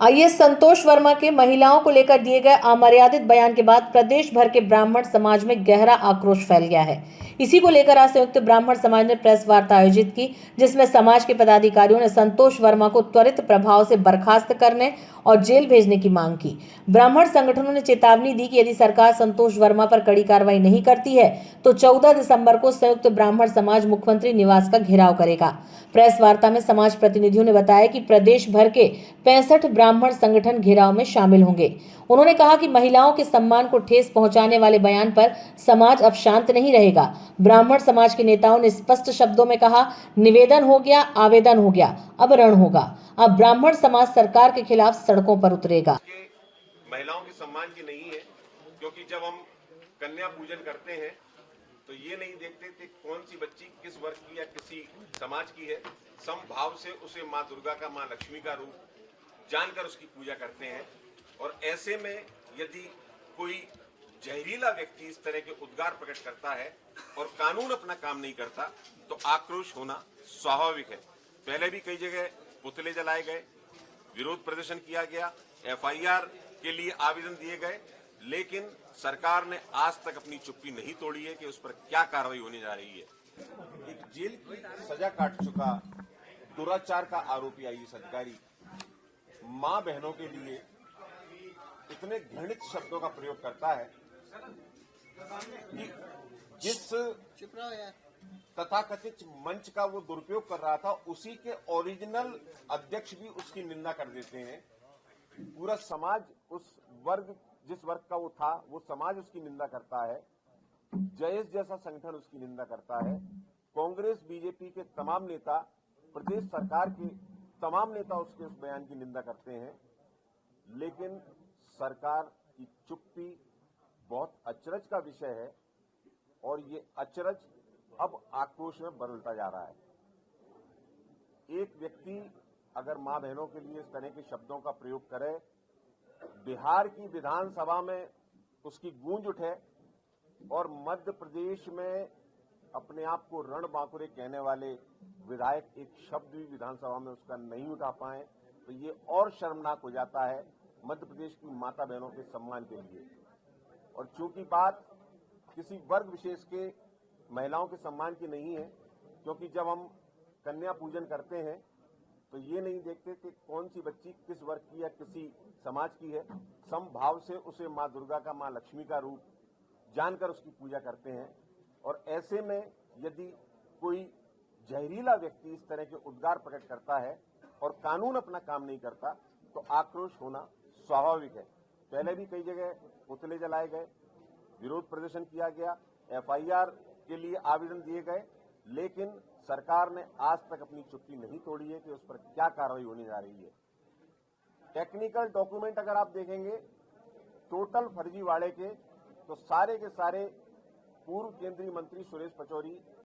IAS संतोष वर्मा के महिलाओं को लेकर दिए गए अमर्यादित बयान के बाद प्रदेश भर के ब्राह्मण समाज में गहरा आक्रोश फैल गया है। इसी को लेकर आज संयुक्त ब्राह्मण समाज ने प्रेस वार्ता आयोजित की, जिसमें समाज के पदाधिकारियों ने संतोष वर्मा को त्वरित प्रभाव से बर्खास्त करने और जेल भेजने की मांग की। ब्राह्मण संगठनों ने चेतावनी दी कि यदि सरकार संतोष वर्मा पर कड़ी कार्रवाई नहीं करती है तो 14 दिसंबर को संयुक्त ब्राह्मण समाज मुख्यमंत्री निवास का घेराव करेगा। प्रेस वार्ता में समाज प्रतिनिधियों ने बताया कि प्रदेश भर के 65 ब्राह्मण संगठन घेराव में शामिल होंगे। उन्होंने कहा कि महिलाओं के सम्मान को ठेस पहुंचाने वाले बयान पर समाज अब शांत नहीं रहेगा। ब्राह्मण समाज के नेताओं ने स्पष्ट शब्दों में कहा, निवेदन हो गया, आवेदन हो गया, अब रण होगा। अब ब्राह्मण समाज सरकार के खिलाफ सड़कों पर उतरेगा। महिलाओं के सम्मान की नहीं है, क्योंकि जब हम कन्या पूजन करते हैं तो ये नहीं देखते कि कौन सी बच्ची किस वर्ग की या किसी समाज की है। समभाव से उसे माँ दुर्गा का, माँ लक्ष्मी का रूप जानकर उसकी पूजा करते हैं। और ऐसे में यदि कोई जहरीला व्यक्ति इस तरह के उद्गार प्रकट करता है और कानून अपना काम नहीं करता तो आक्रोश होना स्वाभाविक है। पहले भी कई जगह पुतले जलाए गए, विरोध प्रदर्शन किया गया, एफआईआर के लिए आवेदन दिए गए, लेकिन सरकार ने आज तक अपनी चुप्पी नहीं तोड़ी है कि उस पर क्या कार्रवाई होने जा रही है। एक जेल की सजा काट चुका दुराचार का आरोपी आईएएस अधिकारी मां बहनों के लिए इतने घृणित शब्दों का प्रयोग करता है कि जिस तथाकथित मंच का वो दुरुपयोग कर रहा था, उसी के ओरिजिनल अध्यक्ष भी उसकी निंदा कर देते हैं। पूरा समाज उस वर्ग, जिस वर्ग का वो था, वो समाज उसकी निंदा करता है। जयेश जैसा संगठन उसकी निंदा करता है। कांग्रेस, बीजेपी के तमाम नेता, प्रदेश सरकार के तमाम नेता उसके उस बयान की निंदा करते हैं। लेकिन सरकार की चुप्पी बहुत अचरज का विषय है और ये अचरज अब आक्रोश में बदलता जा रहा है। एक व्यक्ति अगर मां बहनों के लिए इस तरह के शब्दों का प्रयोग करे, बिहार की विधानसभा में उसकी गूंज उठे और मध्य प्रदेश में अपने आप को रणबांकुरे कहने वाले विधायक एक शब्द भी विधानसभा में उसका नहीं उठा पाए, तो ये और शर्मनाक हो जाता है मध्य प्रदेश की माता बहनों के सम्मान के लिए। और चूंकि बात किसी वर्ग विशेष के महिलाओं के सम्मान की नहीं है, क्योंकि जब हम कन्या पूजन करते हैं तो ये नहीं देखते कि कौन सी बच्ची किस वर्ग की या किसी समाज की है। समभाव से उसे माँ दुर्गा का, माँ लक्ष्मी का रूप जानकर उसकी पूजा करते हैं। और ऐसे में यदि कोई जहरीला व्यक्ति इस तरह के उद्गार प्रकट करता है और कानून अपना काम नहीं करता तो आक्रोश होना स्वाभाविक है। पहले भी कई जगह पुतले जलाए गए, विरोध प्रदर्शन किया गया, एफआईआर के लिए आवेदन दिए गए, लेकिन सरकार ने आज तक अपनी चुप्पी नहीं तोड़ी है कि उस पर क्या कार्रवाई होने जा रही है। टेक्निकल डॉक्यूमेंट अगर आप देखेंगे टोटल फर्जीवाड़े के, तो सारे के सारे पूर्व केंद्रीय मंत्री सुरेश पचौरी